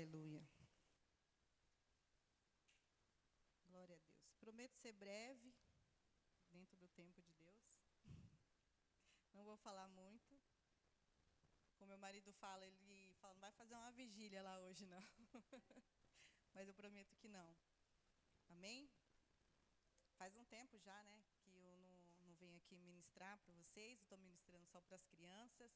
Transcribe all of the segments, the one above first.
Aleluia. Glória a Deus. Prometo ser breve, dentro do tempo de Deus. Não vou falar muito. Como meu marido fala, ele fala, não vai fazer uma vigília lá hoje, não. Mas eu prometo que não. Amém? Faz um tempo já, né, que eu não venho aqui ministrar para vocês. Estou ministrando só para as crianças.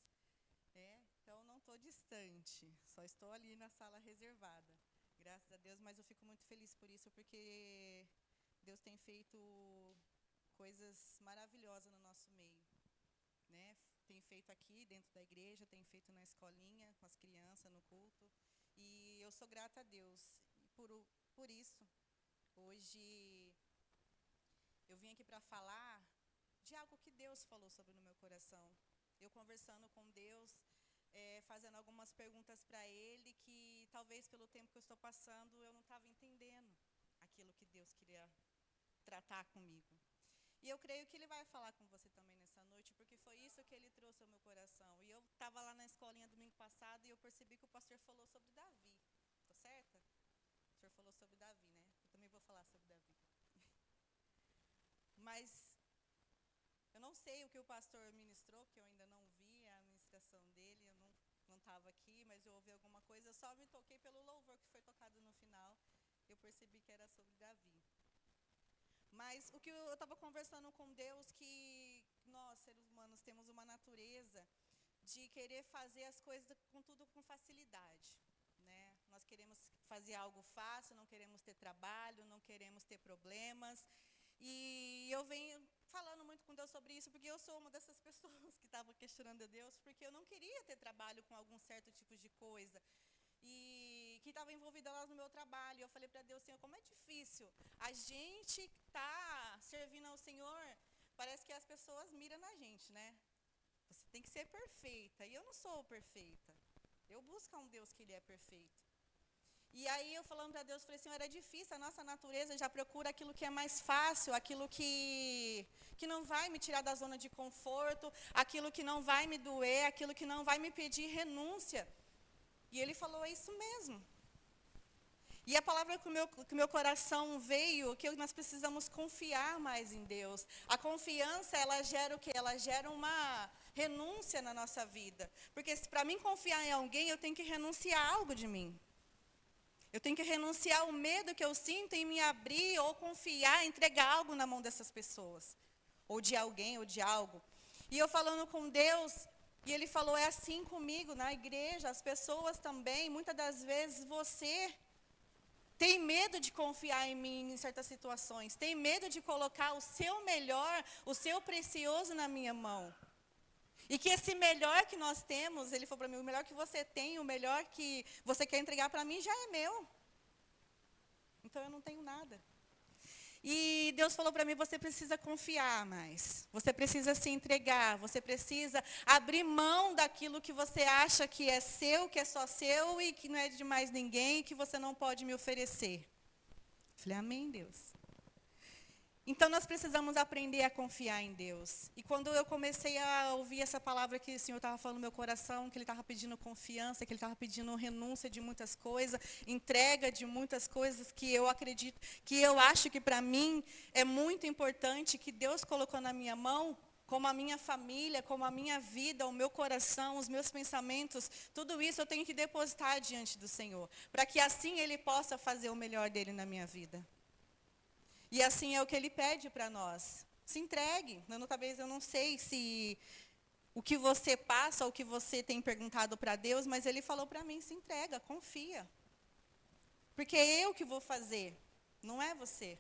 Então, não estou distante. Só estou ali na sala reservada. Graças a Deus, mas eu fico muito feliz por isso, porque Deus tem feito coisas maravilhosas no nosso meio, né? Tem feito aqui dentro da igreja, tem feito na escolinha, com as crianças, no culto. E eu sou grata a Deus. E por isso, hoje, eu vim aqui para falar de algo que Deus falou sobre no meu coração. Eu conversando com Deus, fazendo algumas perguntas para Ele, que talvez pelo tempo que eu estou passando, eu não estava entendendo aquilo que Deus queria tratar comigo. E eu creio que Ele vai falar com você também nessa noite, porque foi isso que Ele trouxe ao meu coração. E eu estava lá na escolinha domingo passado e eu percebi que o pastor falou sobre Davi. Estou certa? O senhor falou sobre Davi, né? Eu também vou falar sobre Davi. Mas eu não sei o que o pastor ministrou, que eu ainda não vi a ministração dele, eu não estava aqui, mas eu ouvi alguma coisa, eu só me toquei pelo louvor que foi tocado no final, eu percebi que era sobre Davi. Mas o que eu estava conversando com Deus, que nós, seres humanos, temos uma natureza de querer fazer as coisas com tudo com facilidade, né? Nós queremos fazer algo fácil, não queremos ter trabalho, não queremos ter problemas. E eu venho falando muito com Deus sobre isso, porque eu sou uma dessas pessoas que estava questionando a Deus, porque eu não queria ter trabalho com algum certo tipo de coisa. E que estava envolvida lá no meu trabalho. Eu falei para Deus, Senhor, como é difícil. A gente está servindo ao Senhor, parece que as pessoas miram na gente, né? Você tem que ser perfeita. E eu não sou perfeita. Eu busco um Deus que Ele é perfeito. E aí eu falando para Deus, falei, Senhor, é difícil, a nossa natureza já procura aquilo que é mais fácil, aquilo que não vai me tirar da zona de conforto, aquilo que não vai me doer, aquilo que não vai me pedir renúncia. E Ele falou, é isso mesmo. E a palavra que o meu coração veio, que nós precisamos confiar mais em Deus. A confiança, ela gera o quê? Ela gera uma renúncia na nossa vida. Porque para mim confiar em alguém, eu tenho que renunciar a algo de mim. Eu tenho que renunciar ao medo que eu sinto em me abrir ou confiar, entregar algo na mão dessas pessoas. Ou de alguém, ou de algo. E eu falando com Deus, e Ele falou, é assim comigo na igreja, as pessoas também, muitas das vezes você tem medo de confiar em mim em certas situações. Tem medo de colocar o seu melhor, o seu precioso na minha mão. E que esse melhor que nós temos, Ele falou para mim, o melhor que você tem, o melhor que você quer entregar para mim já é meu. Então eu não tenho nada. E Deus falou para mim, você precisa confiar mais. Você precisa se entregar, você precisa abrir mão daquilo que você acha que é seu, que é só seu e que não é de mais ninguém e que você não pode me oferecer. Falei, amém, Deus. Então, nós precisamos aprender a confiar em Deus. E quando eu comecei a ouvir essa palavra que o Senhor estava falando no meu coração, que Ele estava pedindo confiança, que Ele estava pedindo renúncia de muitas coisas, entrega de muitas coisas que eu acredito, que eu acho que para mim é muito importante, que Deus colocou na minha mão, como a minha família, como a minha vida, o meu coração, os meus pensamentos, tudo isso eu tenho que depositar diante do Senhor, para que assim Ele possa fazer o melhor dEle na minha vida. E assim é o que Ele pede para nós. Se entregue. Talvez eu não sei se o que você passa, ou o que você tem perguntado para Deus, mas Ele falou para mim, se entrega, confia. Porque é eu que vou fazer, não é você.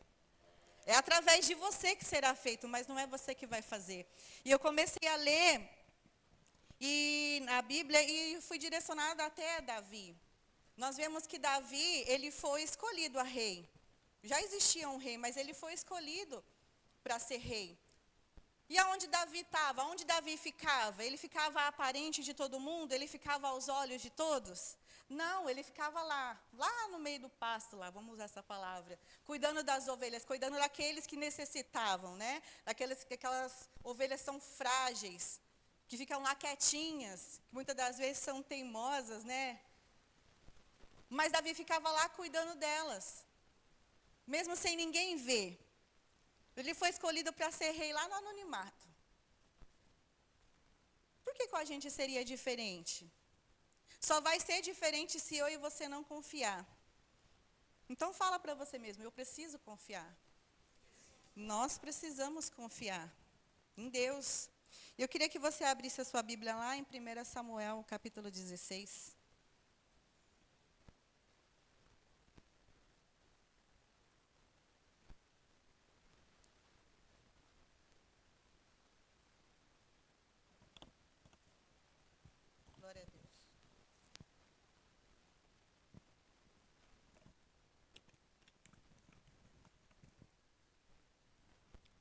É através de você que será feito, mas não é você que vai fazer. E eu comecei a ler na Bíblia e fui direcionada até Davi. Nós vemos que Davi, ele foi escolhido a rei. Já existia um rei, mas ele foi escolhido para ser rei. E aonde Davi estava? Aonde Davi ficava? Ele ficava aparente de todo mundo? Ele ficava aos olhos de todos? Não, ele ficava lá no meio do pasto, lá, vamos usar essa palavra, cuidando das ovelhas, cuidando daqueles que necessitavam, né? Aquelas ovelhas são frágeis, que ficam lá quietinhas, que muitas das vezes são teimosas, né? Mas Davi ficava lá cuidando delas, mesmo sem ninguém ver. Ele foi escolhido para ser rei lá no anonimato. Por que com a gente seria diferente? Só vai ser diferente se eu e você não confiar. Então fala para você mesmo, eu preciso confiar. Nós precisamos confiar em Deus. Eu queria que você abrisse a sua Bíblia lá em 1 Samuel, capítulo 16. Glória a Deus.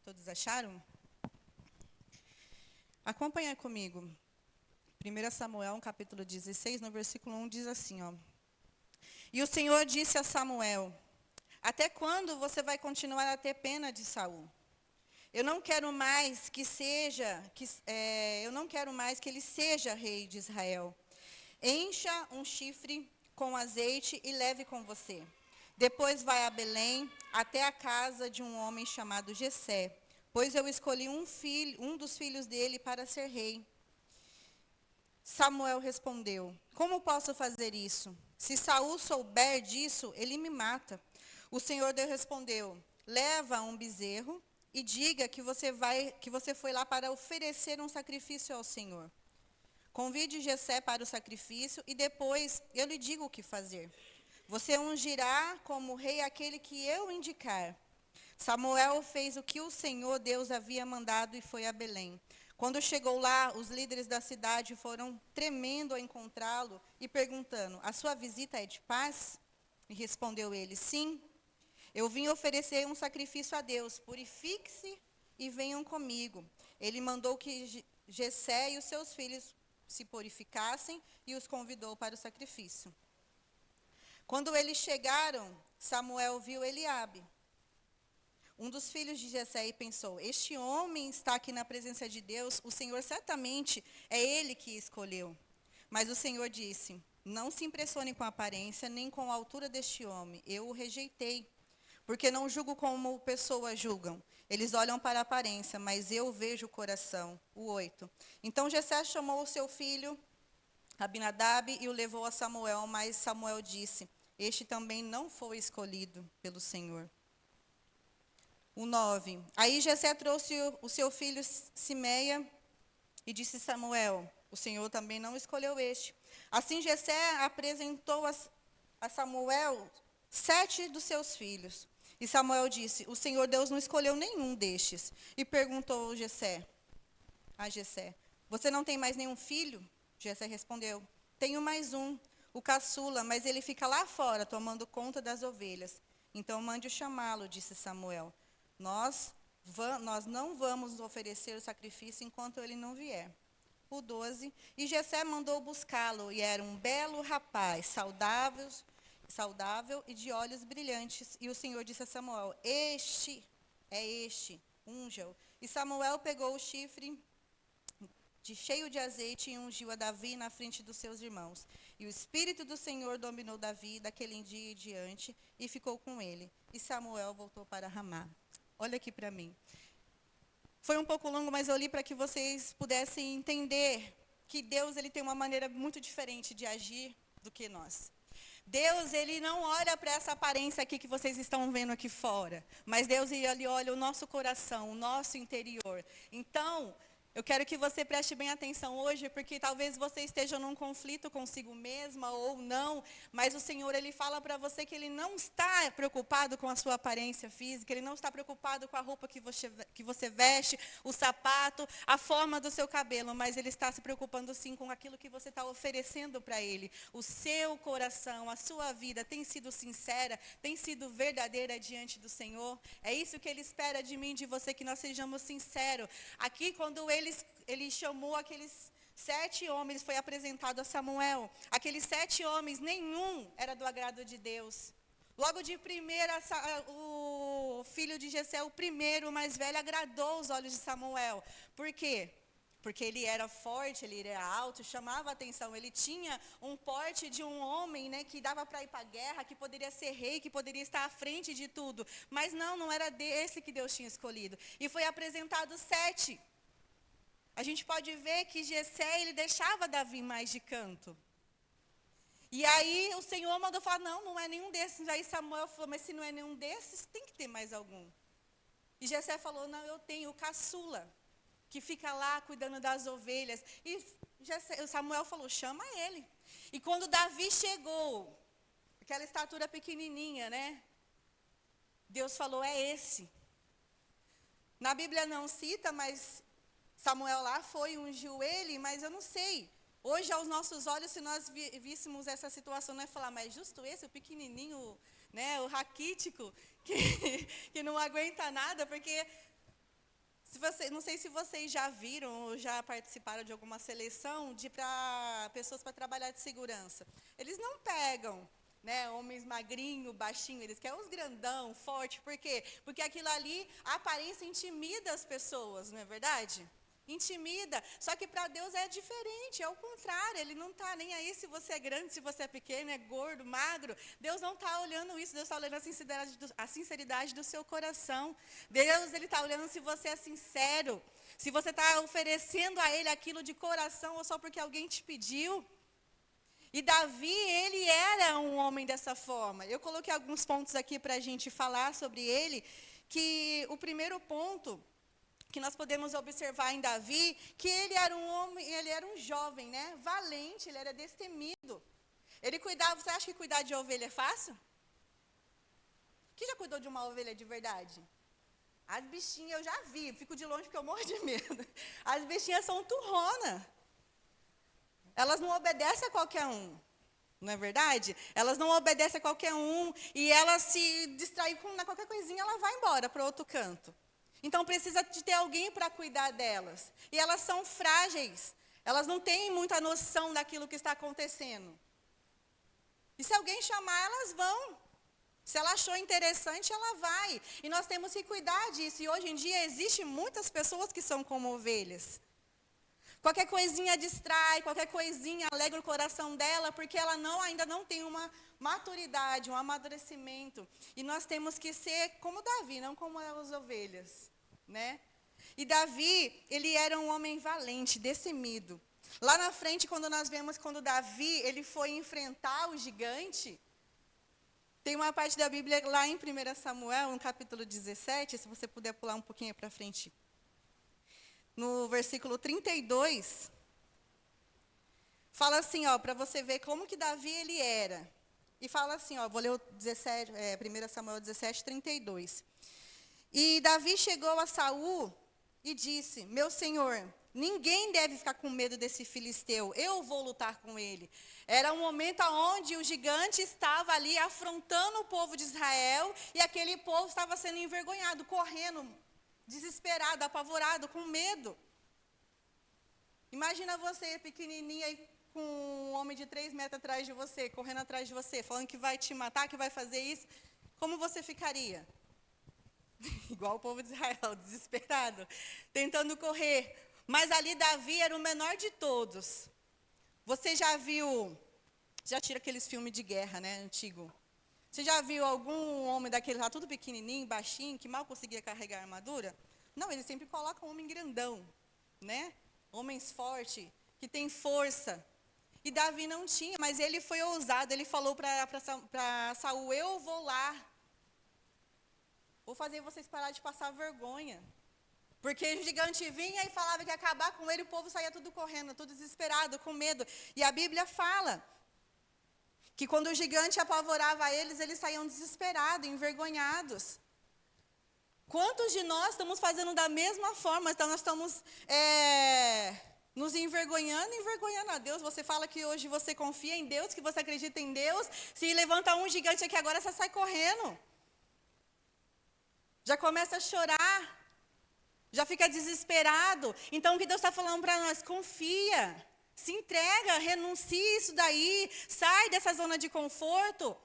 Todos acharam? Acompanha comigo. 1 Samuel, capítulo 16, no versículo 1, diz assim, ó. E o Senhor disse a Samuel, até quando você vai continuar a ter pena de Saul? Eu não quero mais que ele seja rei de Israel. Encha um chifre com azeite e leve com você. Depois vai a Belém, até a casa de um homem chamado Jessé, pois eu escolhi um dos filhos dele para ser rei. Samuel respondeu, como posso fazer isso? Se Saul souber disso, ele me mata. O Senhor respondeu, leva um bezerro e diga que você foi lá para oferecer um sacrifício ao Senhor. Convide Jessé para o sacrifício e depois eu lhe digo o que fazer. Você ungirá como rei aquele que eu indicar. Samuel fez o que o Senhor Deus havia mandado e foi a Belém. Quando chegou lá, os líderes da cidade foram tremendo a encontrá-lo e perguntando, a sua visita é de paz? E respondeu ele, sim. Eu vim oferecer um sacrifício a Deus, purifique-se e venham comigo. Ele mandou que Jessé e os seus filhos se purificassem e os convidou para o sacrifício. Quando eles chegaram, Samuel viu Eliabe, um dos filhos de Jessé, e pensou, este homem está aqui na presença de Deus, o Senhor certamente é ele que escolheu. Mas o Senhor disse, não se impressione com a aparência, nem com a altura deste homem, eu o rejeitei, porque não julgo como pessoas julgam. Eles olham para a aparência, mas eu vejo o coração. O 8. Então Jessé chamou o seu filho, Abinadab, e o levou a Samuel, mas Samuel disse, este também não foi escolhido pelo Senhor. O 9. Aí Jessé trouxe o seu filho Simeia e disse Samuel, o Senhor também não escolheu este. Assim Jessé apresentou a Samuel 7 dos seus filhos. E Samuel disse, o Senhor Deus não escolheu nenhum destes. E perguntou a Jessé, você não tem mais nenhum filho? Jessé respondeu, tenho mais um, o caçula, mas ele fica lá fora, tomando conta das ovelhas. Então mande-o chamá-lo, disse Samuel. Nós não vamos oferecer o sacrifício enquanto ele não vier. O 12, e Jessé mandou buscá-lo, e era um belo rapaz, saudável e de olhos brilhantes. E o Senhor disse a Samuel, este, unja-o. E Samuel pegou o chifre cheio de azeite e ungiu a Davi na frente dos seus irmãos. E o Espírito do Senhor dominou Davi daquele dia em diante e ficou com ele. E Samuel voltou para Ramá. Olha aqui para mim. Foi um pouco longo, mas eu li para que vocês pudessem entender que Deus ele tem uma maneira muito diferente de agir do que nós. Deus, ele não olha para essa aparência aqui que vocês estão vendo aqui fora, mas Deus, ele olha o nosso coração, o nosso interior. Então, eu quero que você preste bem atenção hoje, porque talvez você esteja num conflito consigo mesma ou não, mas o Senhor, ele fala para você que ele não está preocupado com a sua aparência física, ele não está preocupado com a roupa que você veste, o sapato, a forma do seu cabelo, mas ele está se preocupando sim com aquilo que você está oferecendo para ele. O seu coração, a sua vida tem sido sincera, tem sido verdadeira diante do Senhor? É isso que ele espera de mim, de você, que nós sejamos sinceros. Aqui, quando ele chamou aqueles 7 homens, foi apresentado a Samuel. Aqueles 7 homens, nenhum era do agrado de Deus. Logo de primeira, o filho de Jessé, o primeiro, o mais velho, agradou os olhos de Samuel. Por quê? porque ele era forte, ele era alto, chamava atenção. Ele tinha um porte de um homem, né, que dava para ir para a guerra, que poderia ser rei, que poderia estar à frente de tudo. Mas não era desse que Deus tinha escolhido. E foi apresentado 7. A gente pode ver que Jessé, ele deixava Davi mais de canto. E aí o Senhor mandou falar, não é nenhum desses. Aí Samuel falou, mas se não é nenhum desses, tem que ter mais algum. E Jessé falou, não, eu tenho o caçula, que fica lá cuidando das ovelhas. E Samuel falou, chama ele. E quando Davi chegou, aquela estatura pequenininha, né? Deus falou, é esse. Na Bíblia não cita, mas Samuel lá foi, ungiu ele, mas eu não sei. Hoje, aos nossos olhos, se nós víssemos essa situação, nós falar, mas justo esse, o pequenininho, né, o raquítico, que não aguenta nada, porque... não sei se vocês já viram ou já participaram de alguma seleção para pessoas para trabalhar de segurança. Eles não pegam, né, homens magrinho, baixinho, eles querem os grandão, forte. Por quê? Porque aquilo ali, a aparência intimida as pessoas, não é verdade? Intimida. Só que para Deus é diferente, é o contrário. Ele não está nem aí se você é grande, se você é pequeno, é gordo, magro. Deus não está olhando isso. Deus está olhando a sinceridade do seu coração. Deus, Ele está olhando se você é sincero, se você está oferecendo a Ele aquilo de coração ou só porque alguém te pediu. E Davi, ele era um homem dessa forma. Eu coloquei alguns pontos aqui para a gente falar sobre ele, que o primeiro ponto que nós podemos observar em Davi, que ele era um homem, ele era um jovem, né? Valente, ele era destemido. Ele cuidava, você acha que cuidar de ovelha é fácil? Quem já cuidou de uma ovelha de verdade? As bichinhas eu já vi, fico de longe porque eu morro de medo. As bichinhas são turrona. Elas não obedecem a qualquer um. Não é verdade? Elas não obedecem a qualquer um e elas se distraem com qualquer coisinha, ela vai embora para outro canto. Então, precisa de ter alguém para cuidar delas. E elas são frágeis. Elas não têm muita noção daquilo que está acontecendo. E se alguém chamar, elas vão. Se ela achou interessante, ela vai. E nós temos que cuidar disso. E hoje em dia, existem muitas pessoas que são como ovelhas. Qualquer coisinha distrai, qualquer coisinha alegra o coração dela, porque ela ainda não tem uma maturidade, um amadurecimento. E nós temos que ser como Davi, não como as ovelhas, né? E Davi, ele era um homem valente, destemido. Lá na frente, quando Davi, ele foi enfrentar o gigante, tem uma parte da Bíblia lá em 1 Samuel, no capítulo 17, se você puder pular um pouquinho para frente. No versículo 32, fala assim, para você ver como que Davi ele era. E fala assim, vou ler o 1 Samuel 17, 32. E Davi chegou a Saul e disse, meu senhor, ninguém deve ficar com medo desse filisteu, eu vou lutar com ele. Era um momento onde o gigante estava ali afrontando o povo de Israel, e aquele povo estava sendo envergonhado, correndo, desesperado, apavorado, com medo. Imagina você, pequenininha, com um homem de 3 metros atrás de você, correndo atrás de você, falando que vai te matar, que vai fazer isso. Como você ficaria? Igual o povo de Israel, desesperado, tentando correr. Mas ali Davi era o menor de todos. Você já tira aqueles filmes de guerra, né, antigo? Você já viu algum homem daquele lá, tudo pequenininho, baixinho, que mal conseguia carregar a armadura? Não, eles sempre colocam um homem grandão, né? Homens fortes, que tem força. E Davi não tinha, mas ele foi ousado, ele falou para Saul, eu vou lá. Vou fazer vocês parar de passar vergonha. Porque o gigante vinha e falava que ia acabar com ele, o povo saía tudo correndo, tudo desesperado, com medo. E a Bíblia fala que quando o gigante apavorava eles, eles saíam desesperados, envergonhados. Quantos de nós estamos fazendo da mesma forma? Então, nós estamos nos envergonhando a Deus. Você fala que hoje você confia em Deus, que você acredita em Deus. Se levanta um gigante aqui agora, você sai correndo. Já começa a chorar. Já fica desesperado. Então, o que Deus está falando para nós? Confia. Se entrega, renuncie isso daí. Sai dessa zona de conforto.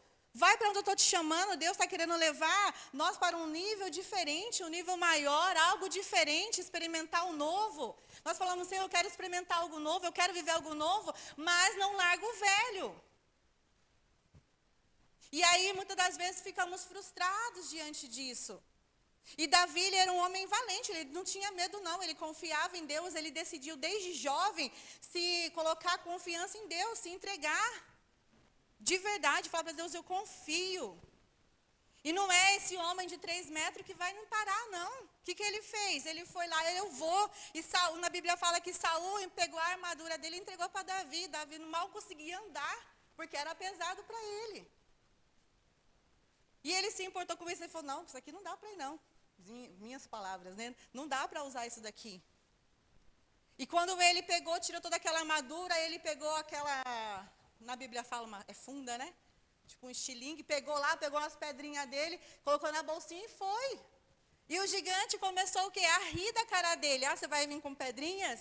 Vai para onde eu estou te chamando, Deus está querendo levar nós para um nível diferente, um nível maior, algo diferente, experimentar o novo. Nós falamos, Senhor, eu quero experimentar algo novo, eu quero viver algo novo, mas não largo o velho. E aí, muitas das vezes, ficamos frustrados diante disso. E Davi, ele era um homem valente, ele não tinha medo não, ele confiava em Deus, ele decidiu desde jovem se colocar confiança em Deus, se entregar. De verdade, falar para Deus, eu confio. E não é esse homem de 3 metros que vai me parar, não. O que ele fez? Ele foi lá, eu vou. E Saul, na Bíblia fala que Saul pegou a armadura dele e entregou para Davi. Davi mal conseguia andar, porque era pesado para ele. E ele se importou com isso, ele falou, não, isso aqui não dá para ir não. Minhas palavras, né? Não dá para usar isso daqui. E quando ele pegou, tirou toda aquela armadura, ele pegou aquela, na Bíblia fala, é funda, né? Tipo um estilingue, pegou lá, pegou umas pedrinhas dele, colocou na bolsinha e foi. E o gigante começou o quê? A rir da cara dele. Ah, você vai vir com pedrinhas?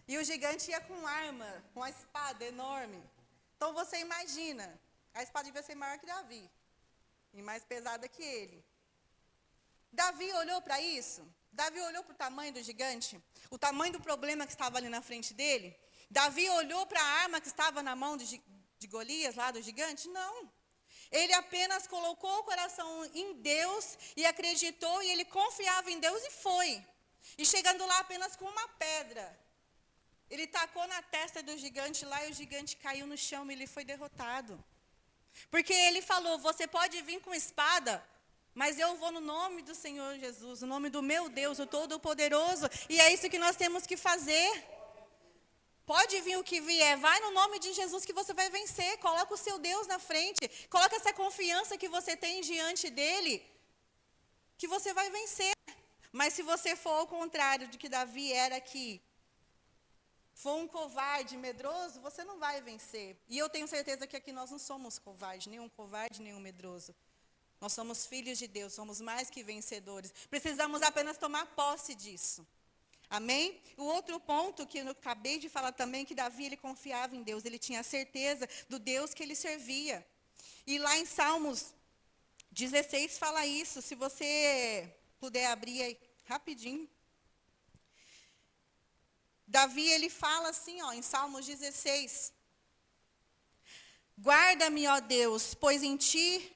E o gigante ia com arma, com a espada enorme. Então você imagina, a espada devia ser maior que Davi. E mais pesada que ele. Davi olhou para isso? Davi olhou para o tamanho do gigante? O tamanho do problema que estava ali na frente dele? Davi olhou para a arma que estava na mão de Golias, lá do gigante? Não. Ele apenas colocou o coração em Deus e acreditou, e ele confiava em Deus e foi. E chegando lá apenas com uma pedra, ele tacou na testa do gigante lá e o gigante caiu no chão e ele foi derrotado. Porque ele falou, você pode vir com espada, mas eu vou no nome do Senhor Jesus, no nome do meu Deus, o Todo-Poderoso. E é isso que nós temos que fazer. Pode vir o que vier, vai no nome de Jesus que você vai vencer. Coloca o seu Deus na frente. Coloca essa confiança que você tem diante dele, que você vai vencer. Mas se você for ao contrário de que Davi era aqui, for um covarde, medroso, você não vai vencer. E eu tenho certeza que aqui nós não somos covarde, nenhum medroso. Nós somos filhos de Deus, somos mais que vencedores. Precisamos apenas tomar posse disso. Amém? O outro ponto que eu acabei de falar também, que Davi, ele confiava em Deus. Ele tinha certeza do Deus que ele servia. E lá em Salmos 16 fala isso. Se você puder abrir aí rapidinho. Davi, ele fala assim, ó, em Salmos 16. Guarda-me, ó Deus, pois em ti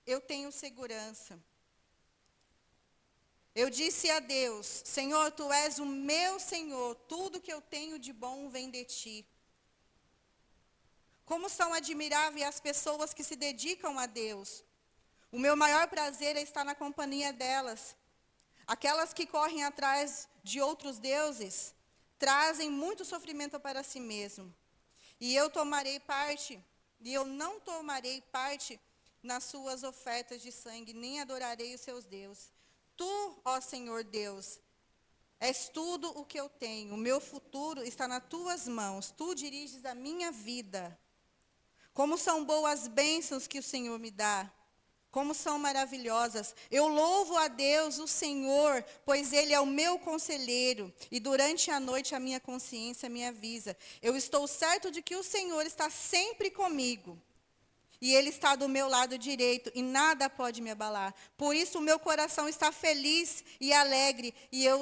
eu tenho segurança. Eu disse a Deus, Senhor, tu és o meu Senhor, tudo que eu tenho de bom vem de ti. Como são admiráveis as pessoas que se dedicam a Deus. O meu maior prazer é estar na companhia delas. Aquelas que correm atrás de outros deuses, trazem muito sofrimento para si mesmo. E eu não tomarei parte nas suas ofertas de sangue, nem adorarei os seus deuses. Tu, ó Senhor Deus, és tudo o que eu tenho. O meu futuro está nas tuas mãos. Tu diriges a minha vida. Como são boas bênçãos que o Senhor me dá. Como são maravilhosas. Eu louvo a Deus, o Senhor, pois Ele é o meu conselheiro. E durante a noite a minha consciência me avisa. Eu estou certo de que o Senhor está sempre comigo. E Ele está do meu lado direito, e nada pode me abalar. Por isso o meu coração está feliz e alegre, e eu,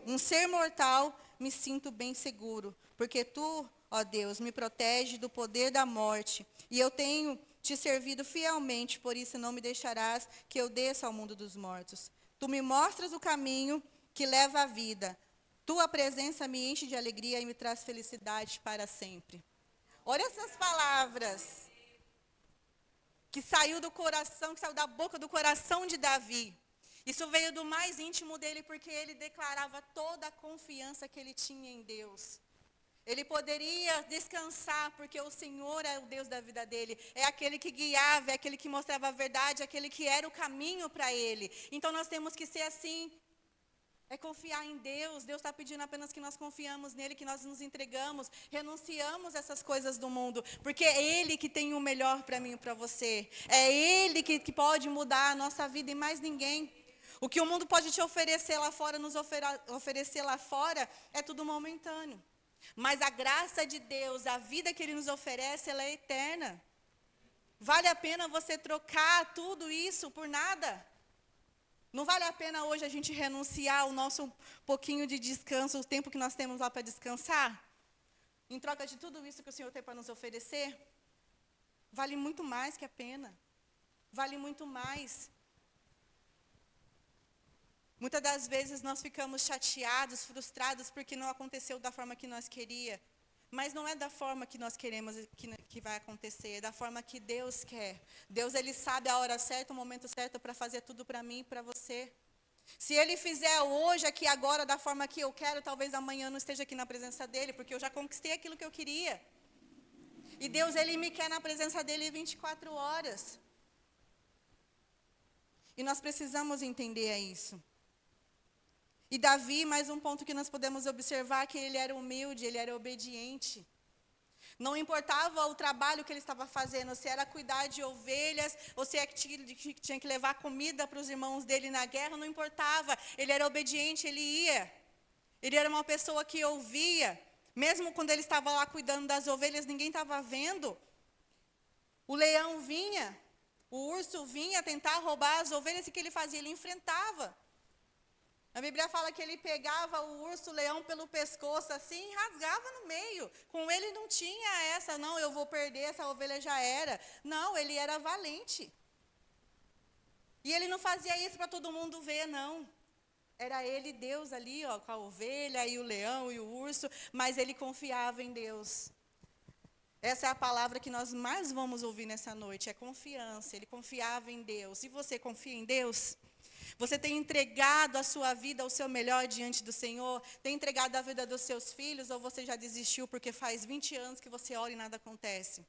um ser mortal, me sinto bem seguro. Porque Tu, ó Deus, me protege do poder da morte, e eu tenho te servido fielmente, por isso não me deixarás que eu desça ao mundo dos mortos. Tu me mostras o caminho que leva à vida. Tua presença me enche de alegria e me traz felicidade para sempre. Olha essas palavras que saiu do coração, que saiu da boca do coração de Davi. Isso veio do mais íntimo dele, porque ele declarava toda a confiança que ele tinha em Deus. Ele poderia descansar, porque o Senhor é o Deus da vida dele. É aquele que guiava, é aquele que mostrava a verdade, é aquele que era o caminho para ele. Então nós temos que ser assim. É confiar em Deus. Deus está pedindo apenas que nós confiamos nele, que nós nos entregamos, renunciamos essas coisas do mundo. Porque é Ele que tem o melhor para mim e para você. É Ele que pode mudar a nossa vida e mais ninguém. O que o mundo pode te oferecer lá fora, oferecer lá fora, é tudo momentâneo. Mas a graça de Deus, a vida que Ele nos oferece, ela é eterna. Vale a pena você trocar tudo isso por nada? Não vale a pena hoje a gente renunciar ao nosso pouquinho de descanso, o tempo que nós temos lá para descansar? Em troca de tudo isso que o Senhor tem para nos oferecer? Vale muito mais que a pena. Vale muito mais. Muitas das vezes nós ficamos chateados, frustrados, porque não aconteceu da forma que nós queríamos. Mas não é da forma que nós queremos que vai acontecer, é da forma que Deus quer. Deus, Ele sabe a hora certa, o momento certo para fazer tudo para mim e para você. Se Ele fizer hoje, aqui, agora, da forma que eu quero, talvez amanhã eu não esteja aqui na presença dEle, porque eu já conquistei aquilo que eu queria. E Deus, Ele me quer na presença dEle 24 horas. E nós precisamos entender isso. E Davi, mais um ponto que nós podemos observar, que ele era humilde, ele era obediente. Não importava o trabalho que ele estava fazendo, se era cuidar de ovelhas, ou se é que tinha que levar comida para os irmãos dele na guerra, não importava. Ele era obediente, ele ia. Ele era uma pessoa que ouvia. Mesmo quando ele estava lá cuidando das ovelhas, ninguém estava vendo. O leão vinha, o urso vinha tentar roubar as ovelhas, e o que ele fazia? Ele enfrentava. A Bíblia fala que ele pegava o urso, o leão pelo pescoço assim e rasgava no meio. Com ele não tinha essa, não, eu vou perder, essa ovelha já era. Não, ele era valente. E ele não fazia isso para todo mundo ver, não. Era ele, Deus ali, ó, com a ovelha e o leão e o urso, mas ele confiava em Deus. Essa é a palavra que nós mais vamos ouvir nessa noite, é confiança. Ele confiava em Deus. E você confia em Deus? Você tem entregado a sua vida, o seu melhor diante do Senhor? Tem entregado a vida dos seus filhos? Ou você já desistiu porque faz 20 anos que você ora e nada acontece?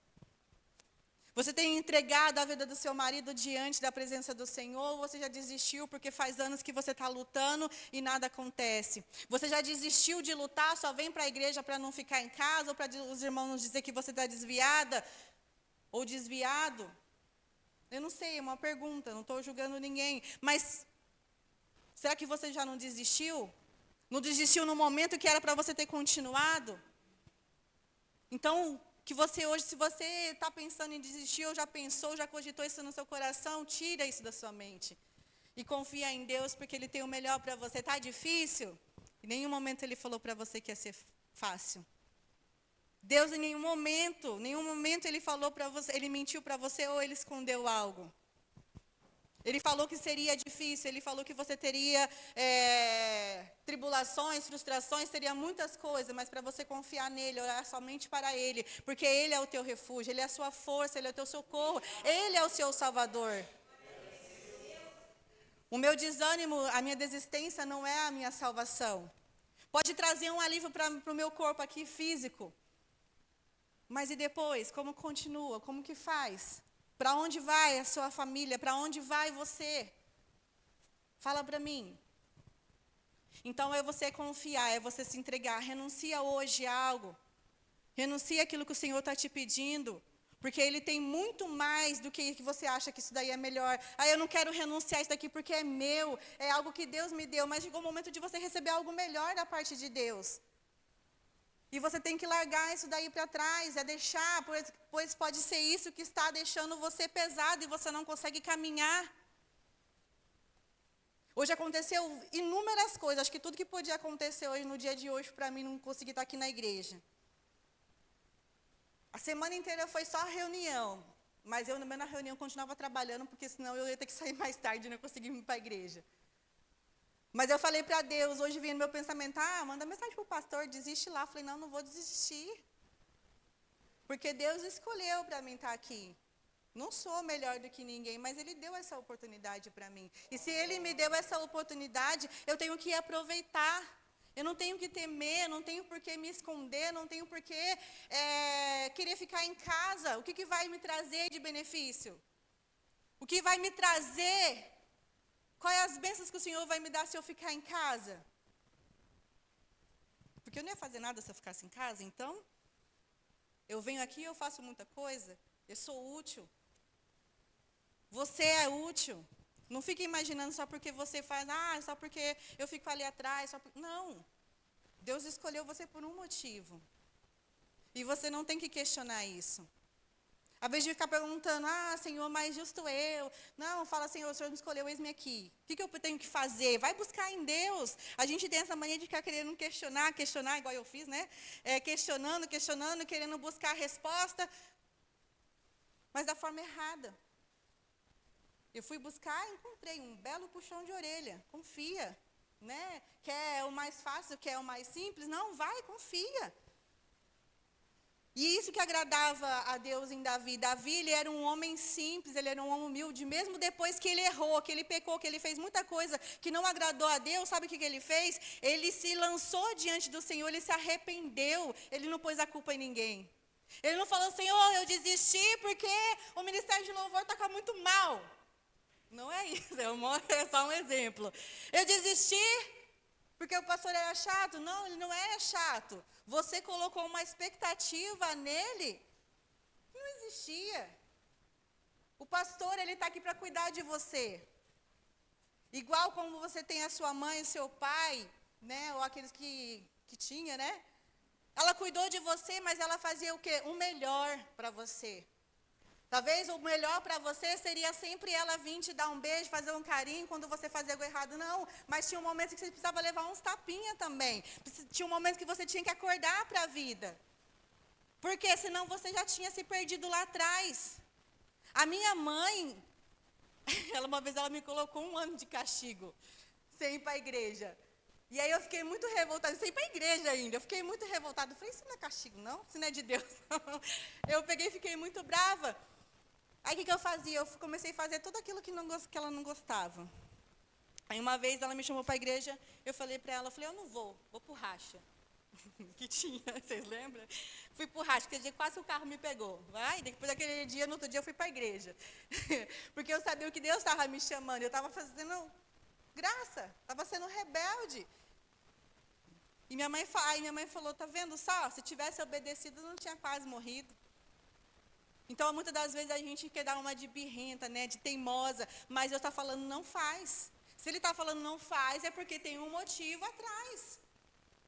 Você tem entregado a vida do seu marido diante da presença do Senhor? Ou você já desistiu porque faz anos que você está lutando e nada acontece? Você já desistiu de lutar, só vem para a igreja para não ficar em casa? Ou para os irmãos dizer que você está desviada ou desviado? Eu não sei, é uma pergunta, não estou julgando ninguém. Mas será que você já não desistiu? Não desistiu no momento que era para você ter continuado? Então, que você hoje, se você está pensando em desistir, ou já pensou, já cogitou isso no seu coração, tira isso da sua mente. E confia em Deus, porque Ele tem o melhor para você. Está difícil? Em nenhum momento Ele falou para você que ia ser fácil. Deus em nenhum momento Ele falou para você, Ele mentiu para você ou Ele escondeu algo. Ele falou que seria difícil, Ele falou que você teria tribulações, frustrações, teria muitas coisas, mas para você confiar nele, orar somente para Ele, porque Ele é o teu refúgio, Ele é a sua força, Ele é o teu socorro, Ele é o seu Salvador. O meu desânimo, a minha desistência não é a minha salvação. Pode trazer um alívio para o meu corpo aqui físico, mas e depois? Como continua? Como que faz? Para onde vai a sua família? Para onde vai você? Fala para mim. Então é você confiar, é você se entregar. Renuncia hoje a algo. Renuncia aquilo que o Senhor está te pedindo. Porque Ele tem muito mais do que você acha que isso daí é melhor. Ah, eu não quero renunciar isso daqui porque é meu. É algo que Deus me deu. Mas chegou o momento de você receber algo melhor da parte de Deus. E você tem que largar isso daí para trás, é deixar, pois pode ser isso que está deixando você pesado e você não consegue caminhar. Hoje aconteceu inúmeras coisas, acho que tudo que podia acontecer hoje, no dia de hoje, para mim não conseguir estar aqui na igreja. A semana inteira foi só reunião, mas eu na reunião continuava trabalhando, porque senão eu ia ter que sair mais tarde e não conseguia ir para a igreja. Mas eu falei para Deus, hoje vinha no meu pensamento, manda mensagem para o pastor, desiste lá. Eu falei, não vou desistir. Porque Deus escolheu para mim estar aqui. Não sou melhor do que ninguém, mas Ele deu essa oportunidade para mim. E se Ele me deu essa oportunidade, eu tenho que aproveitar. Eu não tenho que temer, não tenho por que me esconder, não tenho por que querer ficar em casa. O que vai me trazer de benefício? O que vai me trazer? Quais as bênçãos que o Senhor vai me dar se eu ficar em casa? Porque eu não ia fazer nada se eu ficasse em casa, então eu venho aqui e eu faço muita coisa, eu sou útil. Você é útil. Não fique imaginando só porque você faz, só porque eu fico ali atrás. Não. Deus escolheu você por um motivo. E você não tem que questionar isso. Ao invés de ficar perguntando, Senhor, mas justo eu. Não, fala, Senhor, o Senhor me escolheu, eis-me aqui. O que eu tenho que fazer? Vai buscar em Deus. A gente tem essa mania de ficar querendo questionar, igual eu fiz, né? Questionando, querendo buscar a resposta, mas da forma errada. Eu fui buscar e encontrei um belo puxão de orelha. Confia, né? Quer o mais fácil, quer o mais simples? Não, vai, confia. E isso que agradava a Deus em Davi. Davi, ele era um homem simples, ele era um homem humilde. Mesmo depois que ele errou, que ele pecou, que ele fez muita coisa que não agradou a Deus, sabe o que ele fez? Ele se lançou diante do Senhor, ele se arrependeu. Ele não pôs a culpa em ninguém. Ele não falou, Senhor, eu desisti porque o ministério de louvor toca muito mal. Não é isso, é só um exemplo. Eu desisti porque o pastor era chato. Não, ele não era chato. Você colocou uma expectativa nele que não existia. O pastor, ele está aqui para cuidar de você. Igual como você tem a sua mãe e seu pai, né? Ou aqueles que tinha, né? Ela cuidou de você, mas ela fazia o quê? O melhor para você. Talvez o melhor para você seria sempre ela vir te dar um beijo, fazer um carinho quando você fazia algo errado. Não, mas tinha um momento que você precisava levar uns tapinha também. Tinha um momento que você tinha que acordar para a vida. Porque senão você já tinha se perdido lá atrás. A minha mãe, uma vez ela me colocou 1 ano de castigo, sem ir para a igreja. E aí eu fiquei muito revoltada, sem ir para a igreja ainda. Eu fiquei muito revoltada. Eu falei, isso não é castigo, não? Isso não é de Deus, não. Eu peguei e fiquei muito brava. Aí o que eu fazia? Eu comecei a fazer tudo aquilo que ela não gostava. Aí uma vez ela me chamou para a igreja, eu falei para ela, eu não vou para o racha. Que tinha, vocês lembram? Fui para o racha, aquele dia quase o carro me pegou. Depois daquele dia, no outro dia eu fui para a igreja. Porque eu sabia o que Deus estava me chamando, eu estava fazendo graça, estava sendo rebelde. E minha mãe falou, tá vendo só? Se tivesse obedecido, não tinha quase morrido. Então, muitas das vezes a gente quer dar uma de birrenta, né, de teimosa, mas Deus está falando, não faz. Se Ele está falando não faz, é porque tem um motivo atrás.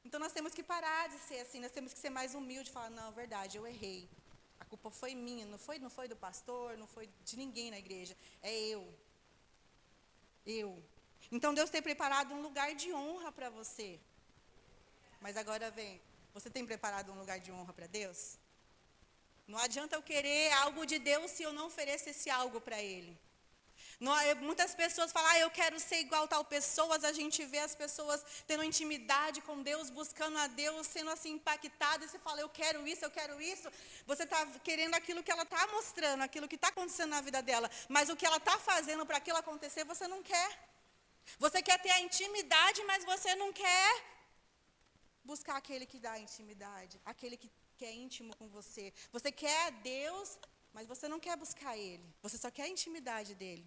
Então, nós temos que parar de ser assim, nós temos que ser mais humildes, falar, não, é verdade, eu errei. A culpa foi minha, não foi do pastor, não foi de ninguém na igreja, é eu. Então, Deus tem preparado um lugar de honra para você. Mas agora vem, você tem preparado um lugar de honra para Deus? Não adianta eu querer algo de Deus se eu não oferecer esse algo para Ele. Muitas pessoas falam, eu quero ser igual tal pessoas. A gente vê as pessoas tendo intimidade com Deus, buscando a Deus, sendo assim impactado. E você fala, eu quero isso. Você está querendo aquilo que ela está mostrando, aquilo que está acontecendo na vida dela. Mas o que ela está fazendo para aquilo acontecer, você não quer. Você quer ter a intimidade, mas você não quer buscar aquele que dá a intimidade, aquele que é íntimo com você. Você quer Deus, mas você não quer buscar Ele. Você só quer a intimidade dEle.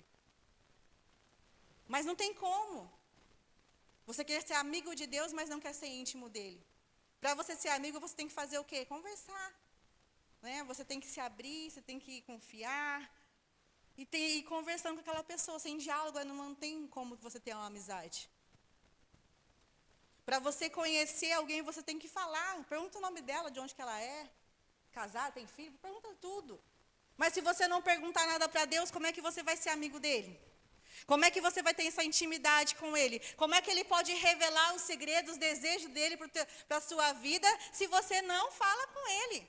Mas não tem como. Você quer ser amigo de Deus, mas não quer ser íntimo dEle. Para você ser amigo, você tem que fazer o quê? Conversar. Né? Você tem que se abrir, você tem que confiar. E ir conversando com aquela pessoa. Sem diálogo, não tem como você ter uma amizade. Para você conhecer alguém, você tem que falar. Pergunta o nome dela, de onde que ela é. Casada, tem filho, pergunta tudo. Mas se você não perguntar nada para Deus, como é que você vai ser amigo dele? Como é que você vai ter essa intimidade com ele? Como é que ele pode revelar os segredos, os desejos dele para a sua vida, se você não fala com ele?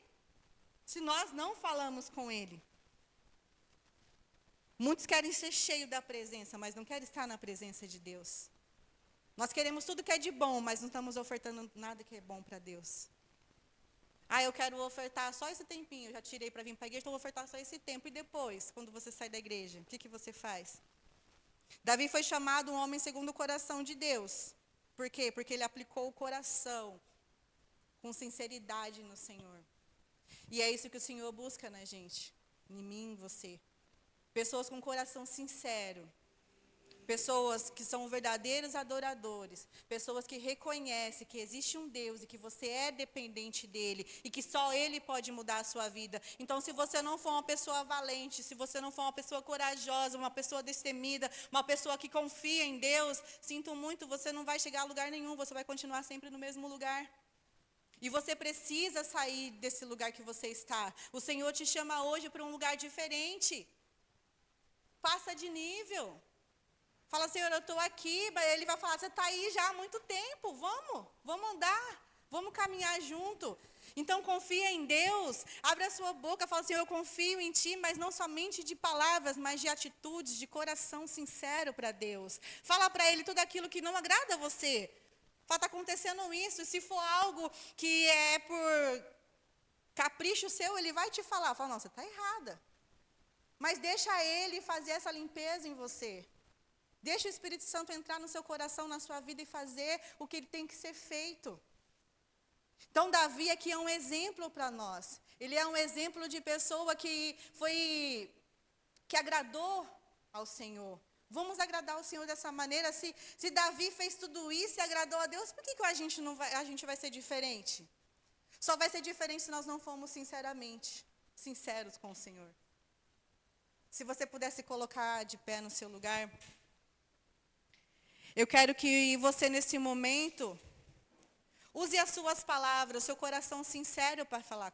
Se nós não falamos com ele. Muitos querem ser cheios da presença, mas não querem estar na presença de Deus. Nós queremos tudo que é de bom, mas não estamos ofertando nada que é bom para Deus. Eu quero ofertar só esse tempinho, eu já tirei para vir para a igreja, então vou ofertar só esse tempo. E depois, quando você sai da igreja, o que você faz? Davi foi chamado um homem segundo o coração de Deus. Por quê? Porque ele aplicou o coração com sinceridade no Senhor. E é isso que o Senhor busca na gente, em mim, em você. Pessoas com coração sincero. Pessoas que são verdadeiros adoradores. Pessoas que reconhecem que existe um Deus e que você é dependente dele. E que só ele pode mudar a sua vida. Então, se você não for uma pessoa valente, se você não for uma pessoa corajosa, uma pessoa destemida, uma pessoa que confia em Deus, sinto muito, você não vai chegar a lugar nenhum. Você vai continuar sempre no mesmo lugar. E você precisa sair desse lugar que você está. O Senhor te chama hoje para um lugar diferente. Passa de nível. Fala, Senhor, eu estou aqui. Mas Ele vai falar, você está aí já há muito tempo. Vamos andar. Vamos caminhar junto. Então confia em Deus. Abre a sua boca. Fala, Senhor, eu confio em Ti. Mas não somente de palavras, mas de atitudes, de coração sincero para Deus. Fala para Ele tudo aquilo que não agrada a você. Fala, está acontecendo isso. Se for algo que é por capricho seu, Ele vai te falar. Fala, não, você está errada. Mas deixa Ele fazer essa limpeza em você. Deixa o Espírito Santo entrar no seu coração, na sua vida e fazer o que tem que ser feito. Então, Davi aqui é um exemplo para nós. Ele é um exemplo de pessoa que agradou ao Senhor. Vamos agradar o Senhor dessa maneira. Se Davi fez tudo isso e agradou a Deus, por que a gente vai ser diferente? Só vai ser diferente se nós não formos sinceros com o Senhor. Se você pudesse colocar de pé no seu lugar, eu quero que você nesse momento use as suas palavras, o seu coração sincero para falar com